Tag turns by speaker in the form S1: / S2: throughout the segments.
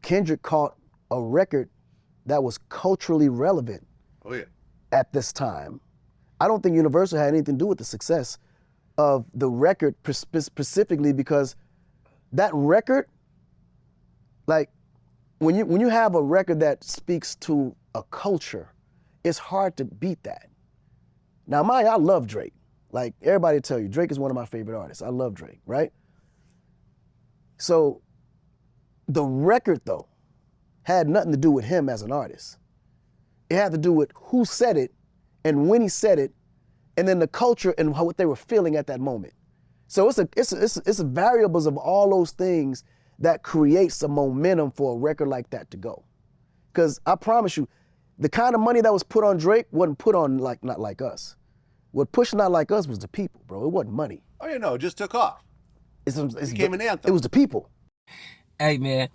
S1: Kendrick caught a record that was culturally relevant at this time. I don't think Universal had anything to do with the success of the record specifically, because that record, like when you have a record that speaks to a culture, it's hard to beat that. Now, I love Drake. Like, everybody tell you, Drake is one of my favorite artists. I love Drake, right? So the record, though, had nothing to do with him as an artist. It had to do with who said it and when he said it, and then the culture and what they were feeling at that moment. So it's variables of all those things that creates a momentum for a record like that to go. Because I promise you, the kind of money that was put on Drake wasn't put on Not Like Us. What pushed Not Like Us was the people, bro. It wasn't money.
S2: Oh, yeah, no, it just took off. It became an anthem.
S1: It was the people.
S3: Hey, man.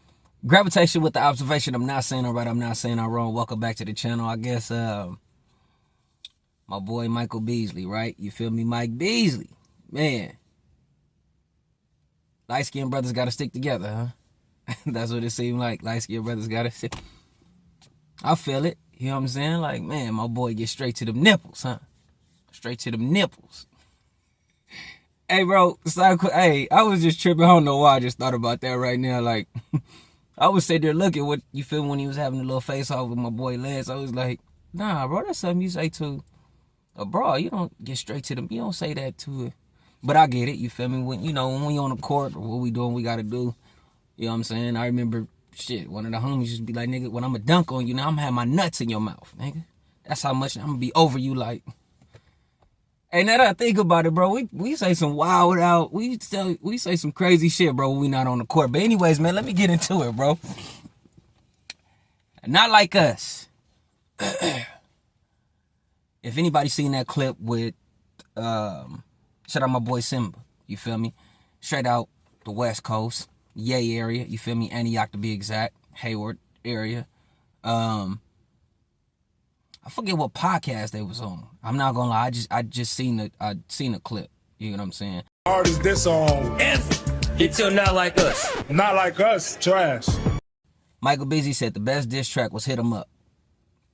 S3: Gravitation with the observation. I'm not saying I'm right. I'm not saying I'm wrong. Welcome back to the channel. I guess my boy Michael Beasley, right? You feel me? Mike Beasley. Man. Light-skinned brothers got to stick together, huh? That's what it seemed like. Light-skinned brothers got to stick. I feel it. You know what I'm saying? Like, man, my boy get straight to them nipples, huh? Straight to them nipples. Hey, bro. Hey, I was just tripping. I don't know why I just thought about that right now. Like, I was sitting there looking what you feel when he was having a little face off with my boy Les. I was like, nah, bro, that's something you say to a bro. You don't get straight to them. You don't say that to it. But I get it. You feel me? When we on the court or what we doing, we got to do. You know what I'm saying? I remember, shit, one of the homies used to be like, nigga, when I'm going to dunk on you, now I'm going to have my nuts in your mouth, nigga. That's how much I'm going to be over you, like. Hey, now that I think about it, bro, we say some wild out, we say some crazy shit, bro, when we not on the court. But anyways, man, let me get into it, bro. Not Like Us. If anybody seen that clip with, shout out my boy Simba, you feel me? Straight out the West Coast, Yay area, you feel me? Antioch to be exact, Hayward area. I forget what podcast they was on. I'm not gonna lie, I just seen a clip. You know what I'm saying?
S4: Hard as this song.
S3: It's still Not Like Us.
S4: Not Like Us, trash.
S3: Michael Beasley said the best diss track was Hit 'Em Up.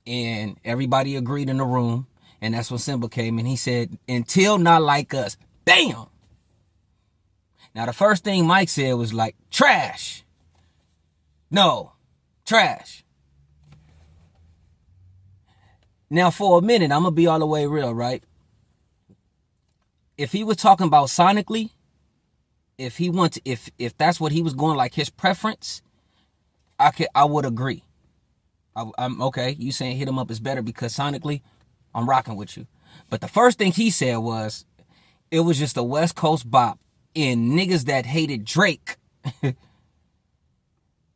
S3: And everybody agreed in the room. And that's when Simba came and he said, until Not Like Us. Bam! Now the first thing Mike said was like, trash. No, trash. Now, for a minute, I'm going to be all the way real, right? If he was talking about sonically, if that's what he was going, like his preference, I would agree. I'm okay. You saying Hit 'Em Up is better because sonically, I'm rocking with you. But the first thing he said was, it was just a West Coast bop, and niggas that hated Drake,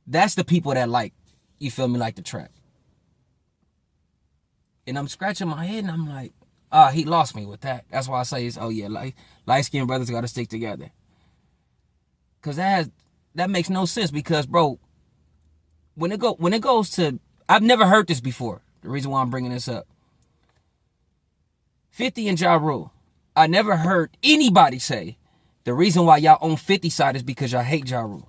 S3: that's the people that like, you feel me, like the track. And I'm scratching my head and I'm like, he lost me with that. That's why I say it's, oh yeah, like light-skinned brothers got to stick together. Cause that makes no sense because, bro, when it goes to, I've never heard this before. The reason why I'm bringing this up. 50 and Ja Rule. I never heard anybody say the reason why y'all on 50 side is because y'all hate Ja Rule.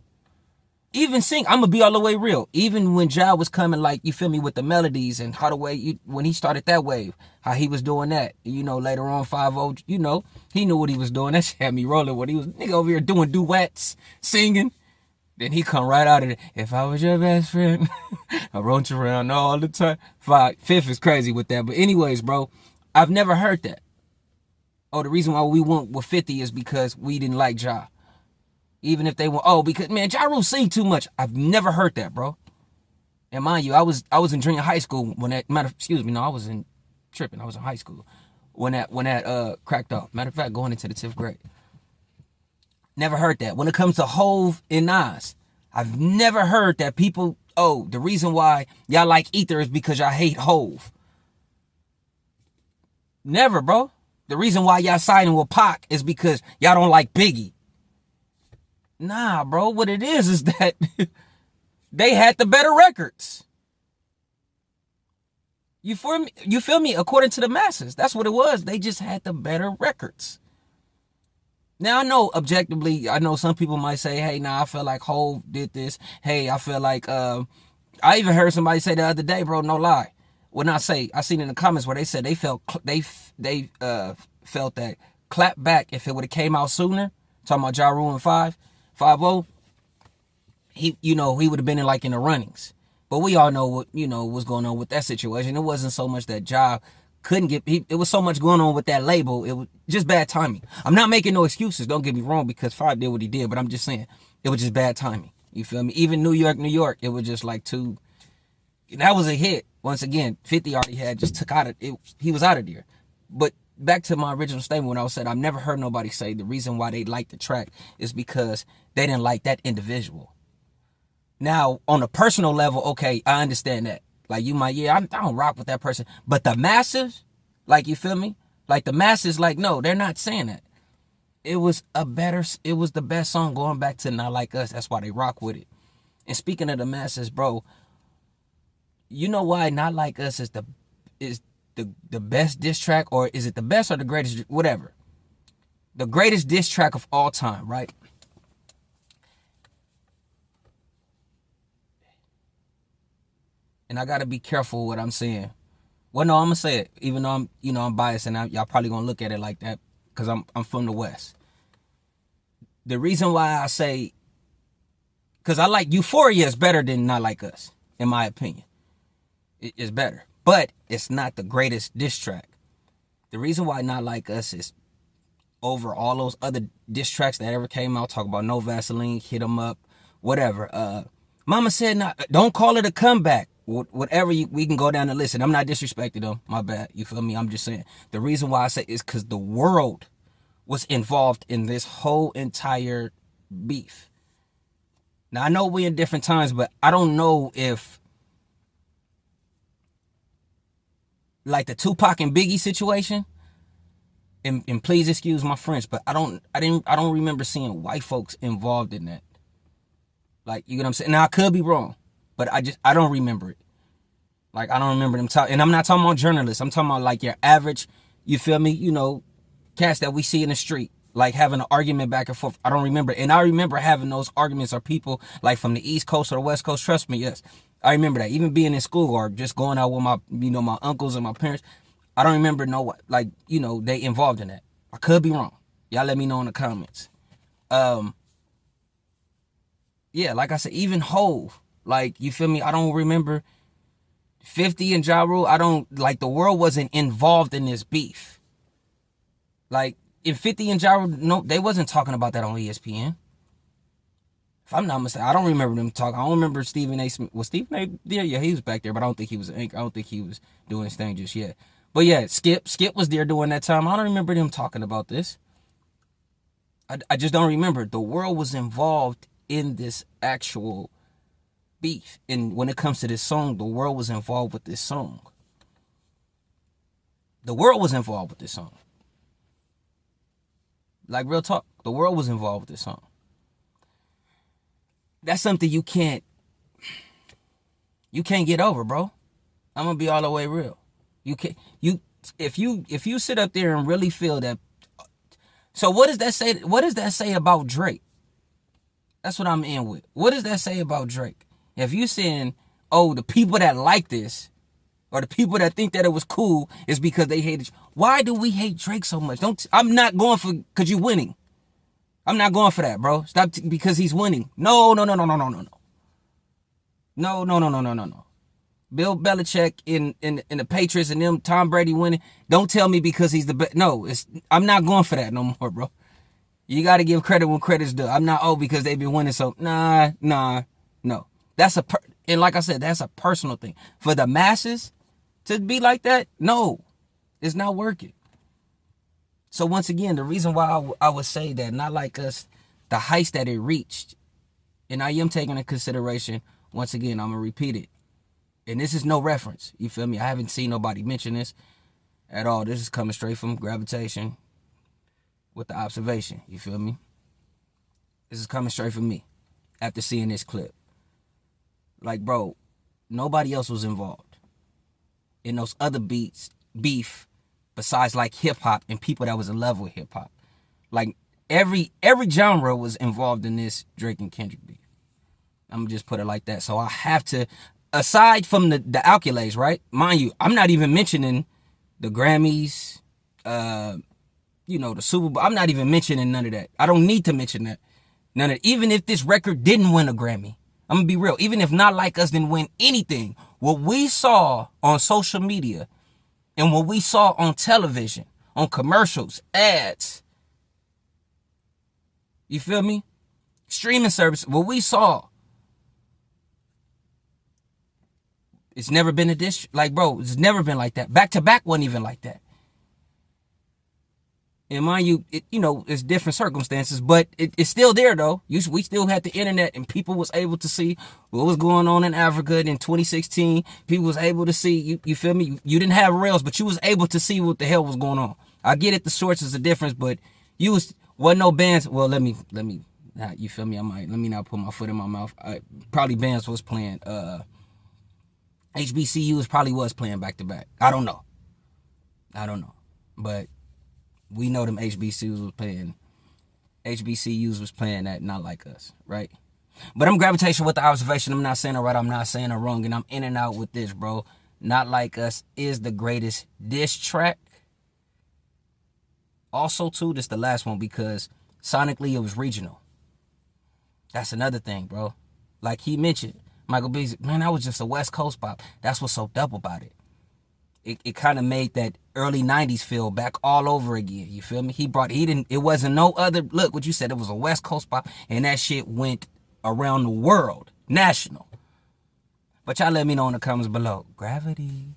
S3: Even I'm gonna be all the way real. Even when Ja was coming, like, you feel me, with the melodies and how the way, when he started that wave, how he was doing that. You know, later on, 5-0, you know, he knew what he was doing. That shit had me rolling when he was, nigga, over here doing duets, singing. Then he come right out of it. If I was your best friend, I rode you around all the time. Fifth is crazy with that. But anyways, bro, I've never heard that. Oh, the reason why we went with 50 is because we didn't like Ja. Even if they were, because, man, Ja Rule sing too much. I've never heard that, bro. And mind you, I was in junior high school when that, I was in high school when that cracked off. Matter of fact, going into the 10th grade. Never heard that. When it comes to Hove and Nas, I've never heard that people, the reason why y'all like Ether is because y'all hate Hove. Never, bro. The reason why y'all siding with Pac is because y'all don't like Biggie. Nah, bro, what it is that they had the better records. You feel me? According to the masses, that's what it was. They just had the better records. Now I know objectively, I know some people might say, hey, nah, I feel like Hov did this. Hey, I feel like I even heard somebody say the other day, bro, no lie. When I seen in the comments where they said they felt felt that clap back if it would have came out sooner. Talking about Ja Rule and 5-0, he he would have been in the runnings. But we all know what what's going on with that situation. It wasn't so much that Ja couldn't get. It was so much going on with that label. It was just bad timing. I'm not making no excuses. Don't get me wrong, because 5 did what he did. But I'm just saying it was just bad timing. You feel me? Even New York, it was just like too. That was a hit. Once again, 50 already had just took out of it. He was out of there. But back to my original statement when I said I've never heard nobody say the reason why they liked the track is because they didn't like that individual. Now, on a personal level, okay, I understand that. Like, you might, I don't rock with that person. But the masses, like, you feel me? Like, the masses, like, no, they're not saying that. It was the best song going back to Not Like Us. That's why they rock with it. And speaking of the masses, bro, you know why Not Like Us is the best diss track? Or is it the best or the greatest? Whatever. The greatest diss track of all time, right? And I gotta be careful what I'm saying. Well, no, I'm gonna say it, even though I'm biased, and y'all probably gonna look at it like that because I'm from the West. The reason why I say, because I like Euphoria is better than Not Like Us, in my opinion. It's better, but it's not the greatest diss track. The reason why Not Like Us is over all those other diss tracks that ever came out, talk about No Vaseline, Hit 'Em Up, whatever. Mama said, don't call it a comeback. Whatever we can go down the list, and I'm not disrespecting them. My bad. You feel me? I'm just saying the reason why I say is because the world was involved in this whole entire beef. Now I know we're in different times, but I don't know if like the Tupac and Biggie situation. And please excuse my French, but I don't remember seeing white folks involved in that. Like, you get what I'm saying? Now I could be wrong, but I don't remember it. Like, I don't remember them talking. And I'm not talking about journalists. I'm talking about like your average, you feel me? Cats that we see in the street, like having an argument back and forth. I don't remember. And I remember having those arguments or people like from the East Coast or the West Coast. Trust me, yes. I remember that. Even being in school or just going out with my, my uncles and my parents. I don't remember they involved in that. I could be wrong. Y'all let me know in the comments. Yeah, like I said, even Hov, like, you feel me? I don't remember 50 and Ja Rule. I don't, like, the world wasn't involved in this beef. Like, if 50 and Ja Rule, no, they wasn't talking about that on ESPN. If I'm not mistaken, I don't remember them talking. I don't remember Stephen A. Smith. Was Stephen A. there? Yeah, he was back there, but I don't think he was an anchor. I don't think he was doing his thing just yet. But yeah, Skip was there during that time. I don't remember them talking about this. I just don't remember. The world was involved in this actual beef. And when it comes to this song, the world was involved with this song. The world was involved with this song. Like, real talk. The world was involved with this song. That's something you can't get over, bro. I'm gonna be all the way real. If you sit up there and really feel that. So what does that say? What does that say about Drake? That's what I'm in with. What does that say about Drake? If you saying, oh, the people that like this, or the people that think that it was cool, is because they hated. Why do we hate Drake so much? I'm not going for because you winning. I'm not going for that, bro. Stop because he's winning. No. No. Bill Belichick in the Patriots and them, Tom Brady winning. Don't tell me because he's the best. No, I'm not going for that no more, bro. You got to give credit when credit's due. I'm not, because they've been winning, so nah, no. And like I said, that's a personal thing. For the masses to be like that, no, it's not working. So once again, the reason why I would say that Not Like Us, the heights that it reached, and I am taking into consideration, once again, I'm going to repeat it. And this is no reference, you feel me? I haven't seen nobody mention this at all. This is coming straight from gravitation with the observation, you feel me? This is coming straight from me after seeing this clip. Like, bro, nobody else was involved in those other beef besides like hip hop and people that was in love with hip hop. Like, every genre was involved in this Drake and Kendrick beef. I'm gonna just put it like that. So I have to, aside from the accolades, right? Mind you, I'm not even mentioning the Grammys, the Super Bowl. I'm not even mentioning none of that. I don't need to mention that. None of, even if this record didn't win a Grammy, I'm gonna be real. Even if Not Like Us didn't win anything, what we saw on social media and what we saw on television, on commercials, ads, you feel me? Streaming service, what we saw, it's never been a diss. Like, bro, it's never been like that. Back to back wasn't even like that. And mind you, it's different circumstances, but it's still there though. We still had the internet, and people was able to see what was going on in Africa in 2016. People was able to see, you feel me? You didn't have rails, but you was able to see what the hell was going on. I get it, the source is a difference, but wasn't no bands. Well, let me, you feel me? Let me not put my foot in my mouth. Probably bands was playing. HBCUs probably was playing back to back. I don't know, but we know them HBCUs was playing that Not Like Us, right? But I'm gravitating with the observation. I'm not saying it right, I'm not saying it wrong, and I'm in and out with this, bro. Not Like Us is the greatest diss track. Also, too, this the last one because sonically it was regional. That's another thing, bro. Like he mentioned, Michael Beasley, man, that was just a West Coast pop. That's what's so dope about it. It kind of made that early 90s feel back all over again. You feel me? It wasn't no other, look what you said, it was a West Coast pop, and that shit went around the world, national. But y'all let me know in the comments below. Gravity.